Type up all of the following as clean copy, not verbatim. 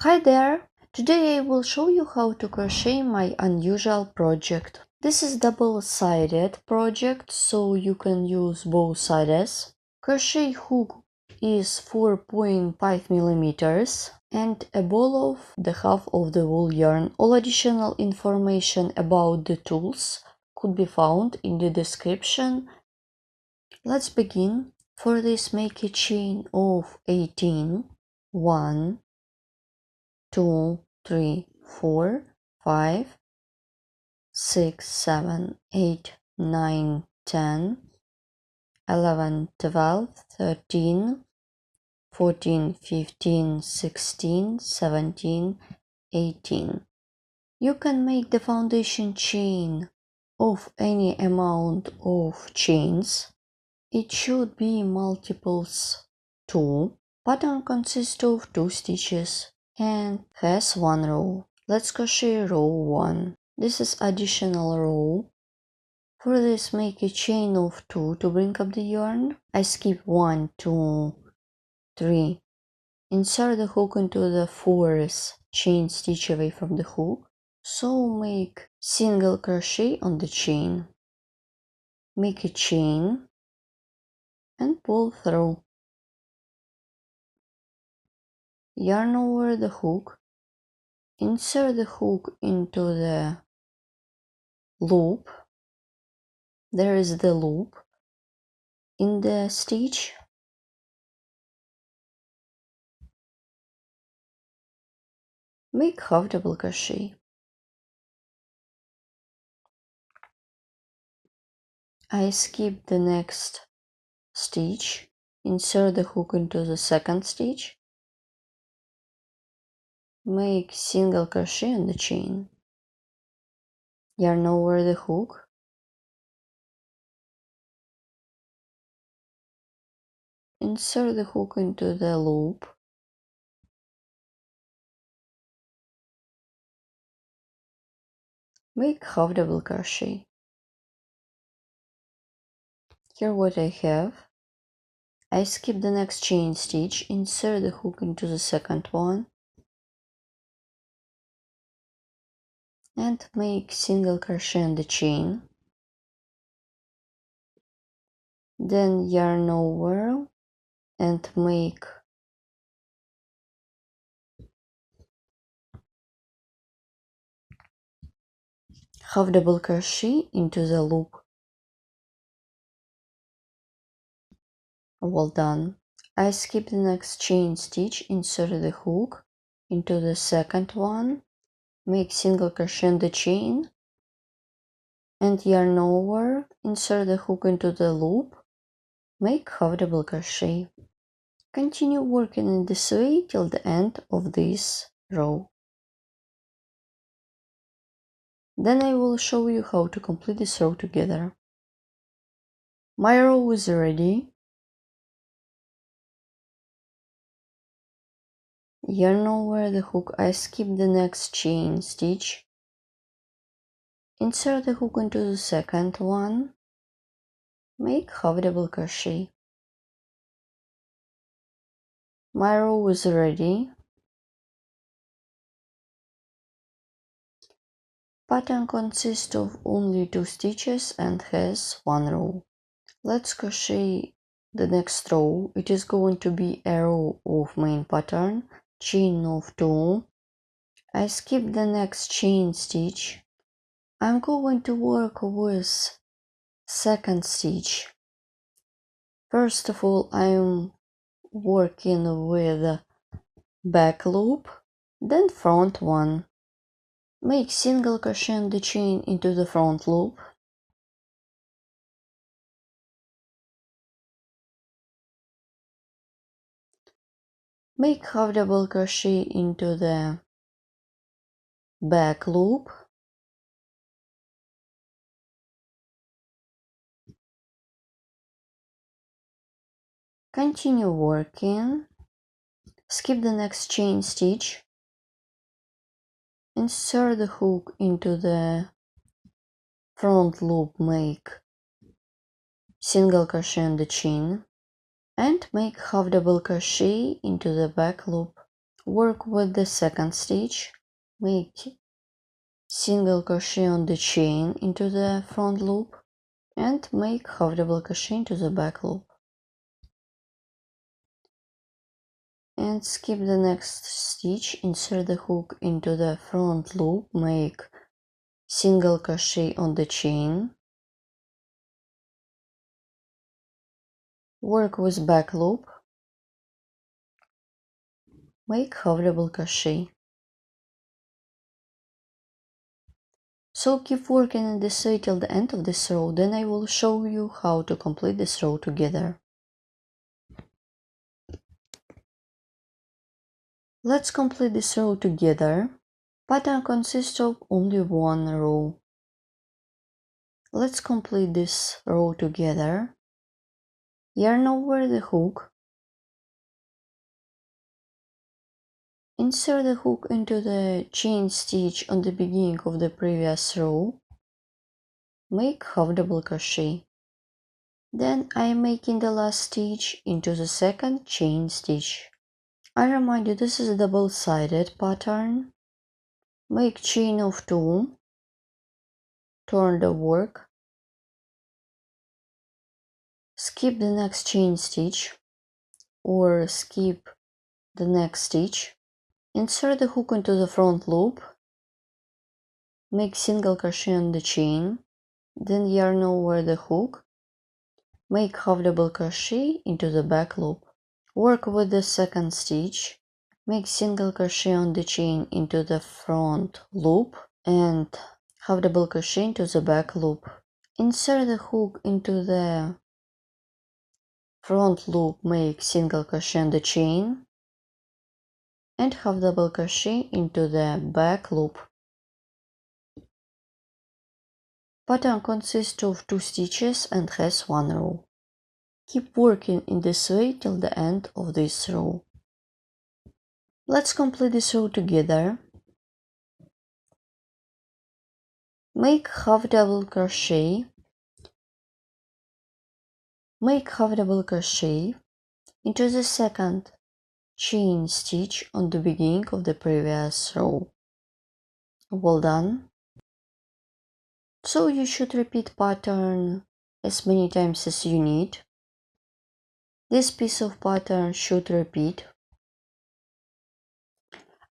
Hi there! Today I will show you how to crochet my unusual project. This is double-sided project, so you can use both sides. Crochet hook is 4.5 millimeters and a ball of the half of the wool yarn. All additional information about the tools could be found in the description. Let's begin. For this, make a chain of 18. 1, 2, 3, 4, 5, 6, 7, 8, 9, 10, 11, 12, 13, 14, 15, 16, 17, 18. You can make the foundation chain of any amount of chains. It should be multiples 2. Pattern consists of 2 stitches and has 1 row. Let's crochet row 1. This is additional row. For this, make a chain of 2 to bring up the yarn. I skip 1, 2, 3. Insert the hook into the 4th chain stitch away from the hook. So make single crochet on the chain. Make a chain and pull through. Yarn over the hook. Insert the hook into the loop. There is the loop in the stitch. Make half double crochet. I skip the next stitch. Insert the hook into the second stitch. Make single crochet on the chain. Yarn over the hook. Insert the hook into the loop. Make half double crochet. Here what I have. I skip the next chain stitch, insert the hook into the second one, and make single crochet on the chain. Then yarn over and make half double crochet into the loop. Well done. I skip the next chain stitch, insert the hook into the second one, make single crochet in the chain, and yarn over, insert the hook into the loop, make half double crochet. Continue working in this way till the end of this row. Then I will show you how to complete this row together. My row is ready. Yarn over the hook, I skip the next chain stitch, insert the hook into the second one, make half double crochet. My row is ready. Pattern consists of only 2 stitches and has 1 row. Let's crochet the next row. It is going to be a row of main pattern, chain of 2. I skip the next chain stitch. I'm going to work with second stitch. First of all, I'm working with back loop, then front one. Make single crochet in the chain into the front loop. Make half double crochet into the back loop. Continue working. Skip the next chain stitch. Insert the hook into the front loop, make single crochet in the chain, and make half double crochet into the back loop. Work with the second stitch, make single crochet on the chain into the front loop and make half double crochet into the back loop. And skip the next stitch, insert the hook into the front loop, make single crochet on the chain, work with back loop, make half double crochet. So keep working in this way till the end of this row, then I will show you how to complete this row together. Let's complete this row together. Pattern consists of only one row. Let's complete this row together. Yarn over the hook. Insert the hook into the chain stitch on the beginning of the previous row. Make half double crochet. Then I am making the last stitch into the second chain stitch. I remind you, this is a double-sided pattern. Make chain of 2, turn the work, skip the next chain stitch or skip the next stitch, insert the hook into the front loop, make single crochet on the chain, then yarn over the hook, make half double crochet into the back loop. Work with the second stitch, make single crochet on the chain into the front loop and half double crochet into the back loop. Insert the hook into the front loop, make single crochet on the chain and half double crochet into the back loop. Pattern consists of 2 stitches and has 1 row. Keep working in this way till the end of this row. Let's complete this row together. Make half double crochet. Make half double crochet into the second chain stitch on the beginning of the previous row. Well done. So you should repeat pattern as many times as you need. This piece of pattern should repeat.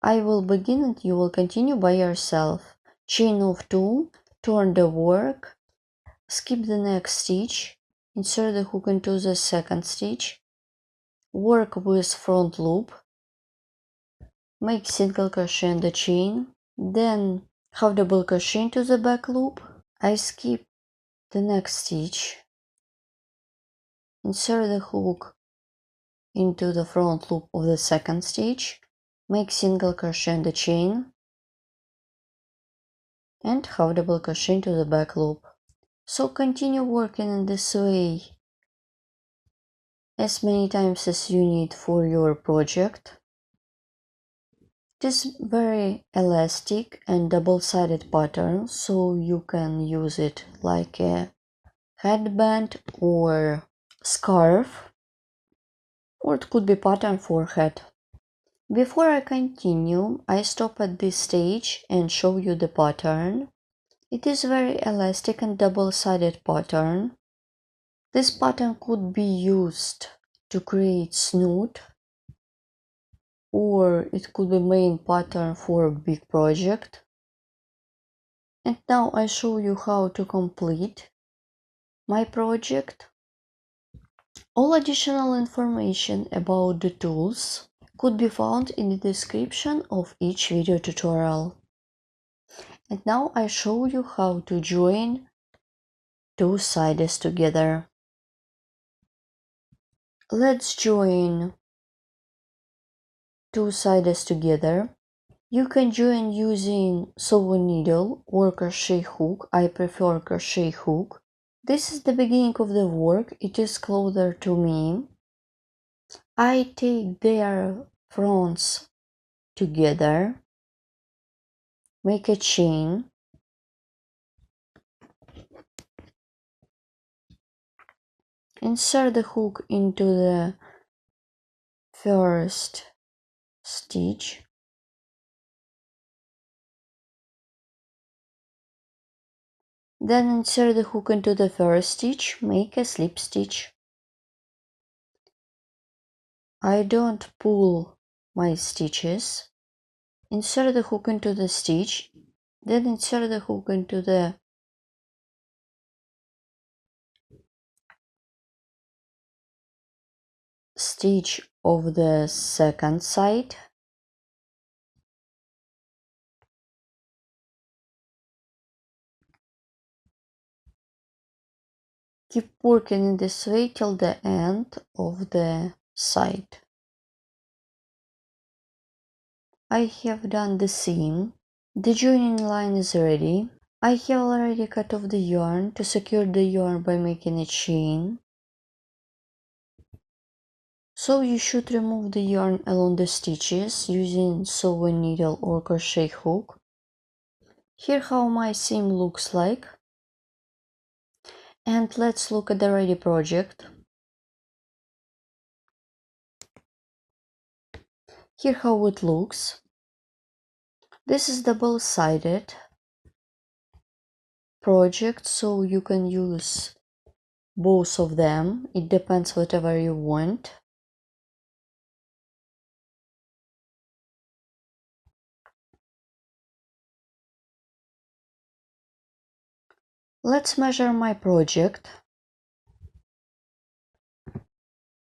I will begin and you will continue by yourself. Chain of 2, turn the work, skip the next stitch, insert the hook into the second stitch, work with front loop, make single crochet in the chain, then half double crochet into the back loop. I skip the next stitch, insert the hook into the front loop of the second stitch, make single crochet in the chain and half double crochet into the back loop. So continue working in this way as many times as you need for your project. It is very elastic and double-sided pattern, so you can use it like a headband or scarf, or it could be pattern for head. Before I continue, I stop at this stage and show you the pattern. It is very elastic and double-sided pattern. This pattern could be used to create snoot, or it could be main pattern for a big project. And now I show you how to complete my project. All additional information about the tools could be found in the description of each video tutorial. And now I show you how to join 2 sides together. Let's join 2 sides together. You can join using sewing needle or crochet hook. I prefer crochet hook. This is the beginning of the work. It is closer to me. I take their fronts together, make a chain, insert the hook into the first stitch, then insert the hook into the first stitch, make a slip stitch. I don't pull my stitches. Insert the hook into the stitch, then insert the hook into the stitch of the second side. Keep working in this way till the end of the side. I have done the seam. The joining line is ready. I have already cut off the yarn to secure the yarn by making a chain. So you should remove the yarn along the stitches using sewing needle or crochet hook. Here how my seam looks like. And let's look at the ready project. Here how it looks. This is double-sided project, so you can use both of them. It depends whatever you want. Let's measure my project.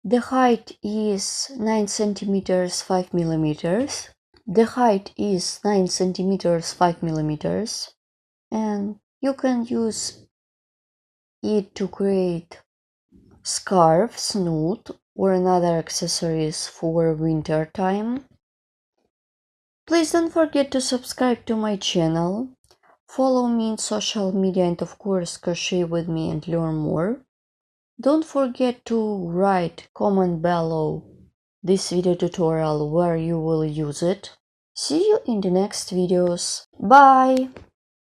The height is 9 centimeters 5 millimeters. The height is 9 centimeters 5 millimeters. And you can use it to create scarves, knot, or another accessories for winter time. Please don't forget to subscribe to my channel. Follow me in social media and of course crochet with me and learn more. Don't forget to write comment below this video tutorial where you will use it. See you in the next videos. Bye!